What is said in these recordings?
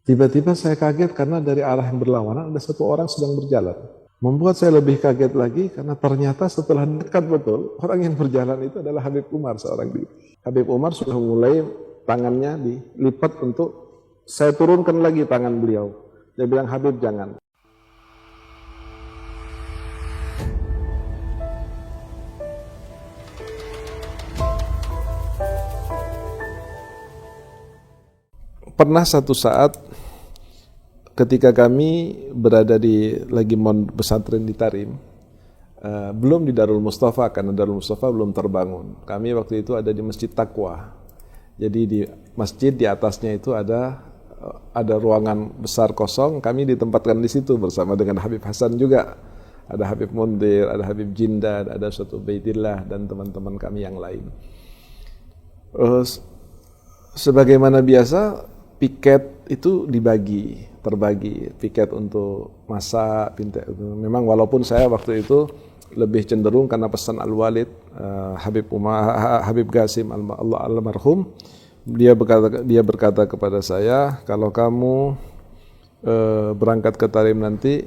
Tiba-tiba saya kaget karena dari arah yang berlawanan ada satu orang sedang berjalan. Membuat saya lebih kaget lagi karena ternyata setelah dekat betul, orang yang berjalan itu adalah Habib Umar seorang diri. Habib Umar sudah mulai tangannya dilipat untuk saya turunkan lagi tangan beliau. Dia bilang, Habib jangan. Pernah satu saat ketika kami berada di lagi pesantren di Tarim, belum di Darul Mustafa karena Darul Mustafa belum terbangun. Kami waktu itu ada di Masjid Taqwa. Jadi di masjid di atasnya itu ada ruangan besar kosong. Kami ditempatkan di situ bersama dengan Habib Hasan juga. Ada Habib Mundir, ada Habib Jindad, ada Ustaz Ubaidillah dan teman-teman kami yang lain. Sebagaimana biasa, piket itu terbagi piket untuk masak, memang walaupun saya waktu itu lebih cenderung karena pesan Al-Walid, Habib Qasim almarhum, dia berkata kepada saya, kalau kamu berangkat ke Tarim nanti,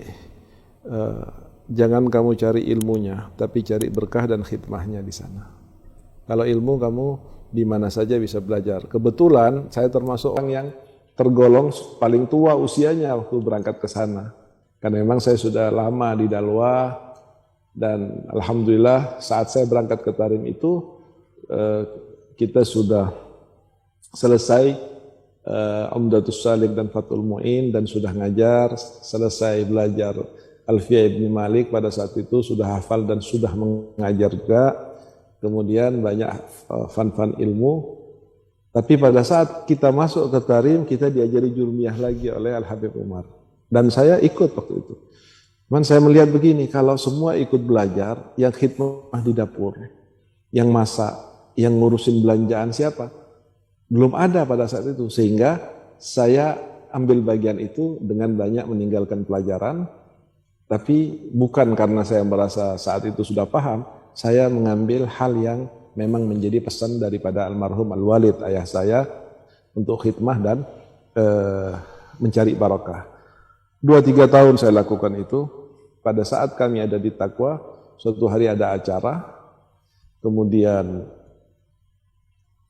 jangan kamu cari ilmunya, tapi cari berkah dan khidmahnya di sana. Kalau ilmu kamu di mana saja bisa belajar. Kebetulan saya termasuk orang yang tergolong paling tua usianya waktu berangkat ke sana. Karena memang saya sudah lama di Dalwa dan alhamdulillah saat saya berangkat ke Tarim itu kita sudah selesai Umdatus Salik dan Fathul Mu'in dan sudah ngajar, selesai belajar Alfiyah Ibn Malik pada saat itu, sudah hafal dan sudah mengajar juga. Kemudian banyak fan-fan ilmu. Tapi pada saat kita masuk ke Tarim, kita diajari jurmiyah lagi oleh Al-Habib Umar. Dan saya ikut waktu itu. Cuman saya melihat begini, kalau semua ikut belajar, yang khidmah di dapur, yang masak, yang ngurusin belanjaan siapa? Belum ada pada saat itu. Sehingga saya ambil bagian itu dengan banyak meninggalkan pelajaran. Tapi bukan karena saya merasa saat itu sudah paham, saya mengambil hal yang memang menjadi pesan daripada almarhum Al-Walid, ayah saya, untuk khidmah dan mencari barakah. 2-3 tahun saya lakukan itu. Pada saat kami ada di Taqwa, suatu hari ada acara, kemudian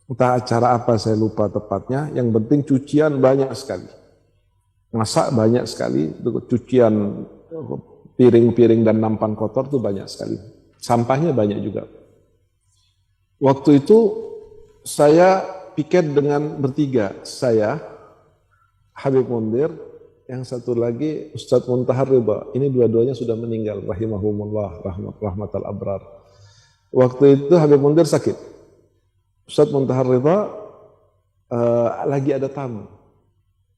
entah acara apa saya lupa tepatnya, yang penting cucian banyak sekali. Masak banyak sekali, cucian piring-piring dan nampan kotor itu banyak sekali. Sampahnya banyak juga. Waktu itu saya piket dengan bertiga, saya, Habib Mundir, yang satu lagi Ustadz Muntahar Ridha. Ini dua-duanya sudah meninggal, rahimahumullah, rahmatal abrar. Waktu itu Habib Mundir sakit. Ustadz Muntahar Ridha lagi ada tamu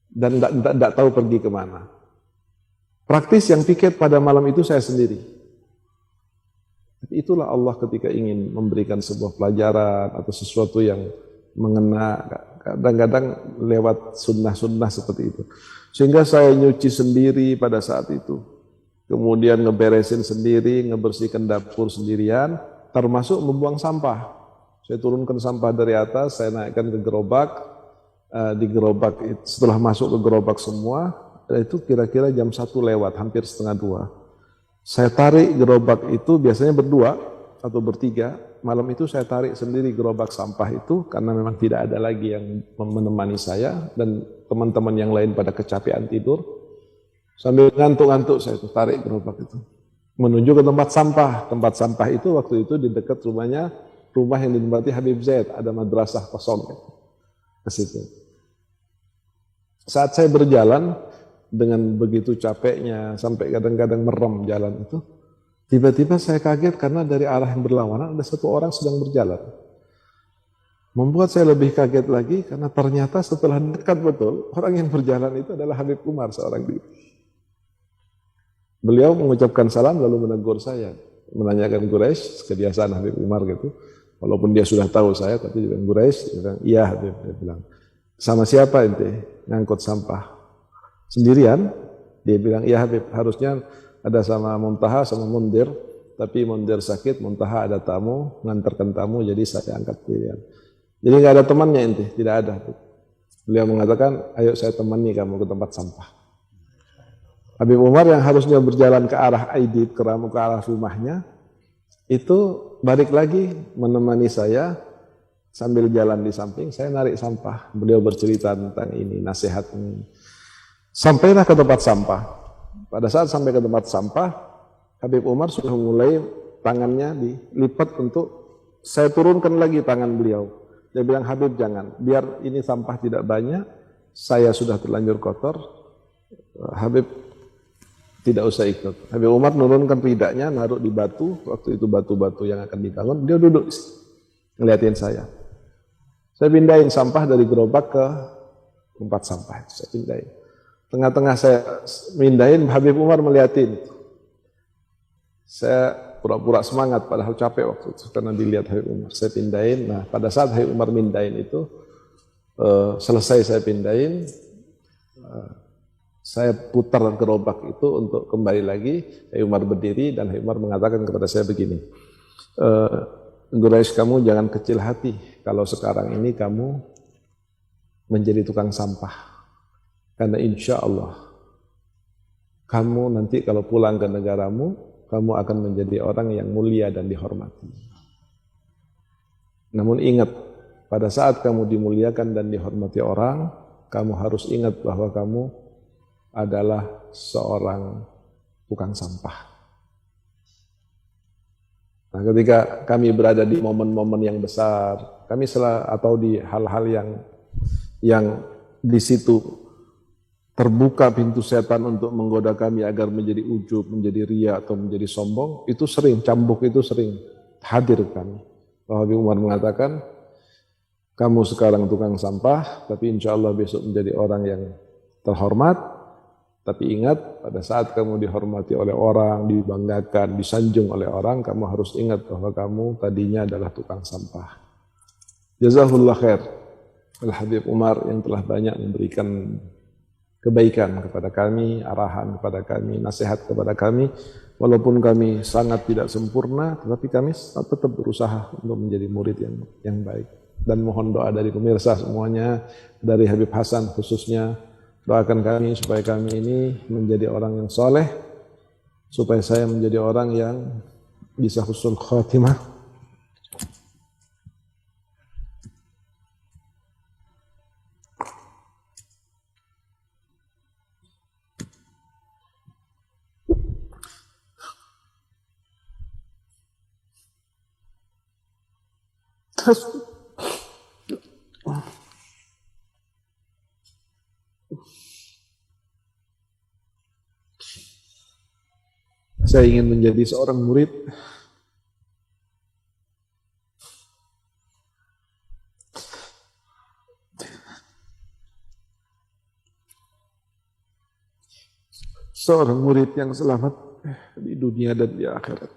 dan tidak tahu pergi kemana. Praktis yang piket pada malam itu saya sendiri. Itulah Allah ketika ingin memberikan sebuah pelajaran atau sesuatu yang mengena, kadang-kadang lewat sunnah-sunnah seperti itu. Sehingga saya nyuci sendiri pada saat itu. Kemudian ngeberesin sendiri, ngebersihkan dapur sendirian, termasuk membuang sampah. Saya turunkan sampah dari atas, saya naikkan ke gerobak. Di gerobak, setelah masuk ke gerobak semua, itu kira-kira jam 1 lewat, hampir setengah 2. Saya tarik gerobak itu, biasanya berdua atau bertiga. Malam itu saya tarik sendiri gerobak sampah itu karena memang tidak ada lagi yang menemani saya dan teman-teman yang lain pada kecapean tidur. Sambil ngantuk-ngantuk saya tarik gerobak itu menuju ke tempat sampah. Tempat sampah itu waktu itu di dekat rumah yang ditempati Habib Zaid, ada madrasah kosong ke situ. Saat saya berjalan dengan begitu capeknya, sampai kadang-kadang merem jalan itu, tiba-tiba saya kaget karena dari arah yang berlawanan ada satu orang sedang berjalan. Membuat saya lebih kaget lagi karena ternyata setelah dekat betul, orang yang berjalan itu adalah Habib Umar seorang diri. Beliau mengucapkan salam lalu menegur saya, menanyakan Quraisy, kebiasaan Habib Umar gitu. Walaupun dia sudah tahu saya, tapi dia bilang Quraisy, dia bilang iya, Habib. Dia bilang, sama siapa ente ngangkut sampah? Sendirian? Dia bilang, iya Habib, harusnya ada sama Muntaha, sama Mundir, tapi Mundir sakit, Muntaha ada tamu, ngantarkan tamu, jadi saya angkat pilihan. Jadi nggak ada temannya ente, tidak ada. Beliau mengatakan, ayo saya temani kamu ke tempat sampah. Habib Umar yang harusnya berjalan ke arah Aidit, ke arah rumahnya, itu balik lagi menemani saya sambil jalan di samping, saya narik sampah. Beliau bercerita tentang ini, nasihat ini. Sampailah ke tempat sampah. Pada saat sampai ke tempat sampah, Habib Umar sudah mulai tangannya dilipat untuk saya turunkan lagi tangan beliau. Dia bilang, Habib jangan, biar ini sampah tidak banyak, saya sudah terlanjur kotor, Habib tidak usah ikut. Habib Umar menurunkan ridaknya, naruh di batu, waktu itu batu-batu yang akan dibangun, dia duduk ngeliatin saya. Saya pindahin sampah dari gerobak ke tempat sampah, saya pindahin. Tengah-tengah saya pindahin, Habib Umar melihatin. Saya pura-pura semangat, padahal capek waktu itu karena dilihat Habib Umar. Saya pindahin, nah pada saat Habib Umar pindahin itu, selesai saya pindahin, saya putar gerobak itu untuk kembali lagi. Habib Umar berdiri dan Habib Umar mengatakan kepada saya begini, Quraisy, kamu jangan kecil hati kalau sekarang ini kamu menjadi tukang sampah. Karena insya Allah kamu nanti kalau pulang ke negaramu, kamu akan menjadi orang yang mulia dan dihormati. Namun ingat, pada saat kamu dimuliakan dan dihormati orang, kamu harus ingat bahwa kamu adalah seorang tukang sampah. Nah, ketika kami berada di momen-momen yang besar, kami atau di hal-hal yang di situ terbuka pintu setan untuk menggoda kami agar menjadi ujub, menjadi ria atau menjadi sombong, itu sering, cambuk itu sering hadir kami. Habib Umar mengatakan, kamu sekarang tukang sampah, tapi insya Allah besok menjadi orang yang terhormat. Tapi ingat, pada saat kamu dihormati oleh orang, dibanggakan, disanjung oleh orang, kamu harus ingat bahwa kamu tadinya adalah tukang sampah. Jazakallah khair Al-Habib Umar yang telah banyak memberikan kebaikan kepada kami, arahan kepada kami, nasihat kepada kami. Walaupun kami sangat tidak sempurna, tetapi kami tetap berusaha untuk menjadi murid yang baik. Dan mohon doa dari pemirsa semuanya, dari Habib Hasan khususnya, doakan kami supaya kami ini menjadi orang yang soleh, supaya saya menjadi orang yang bisa husnul khatimah. Saya ingin menjadi seorang murid yang selamat di dunia dan di akhirat.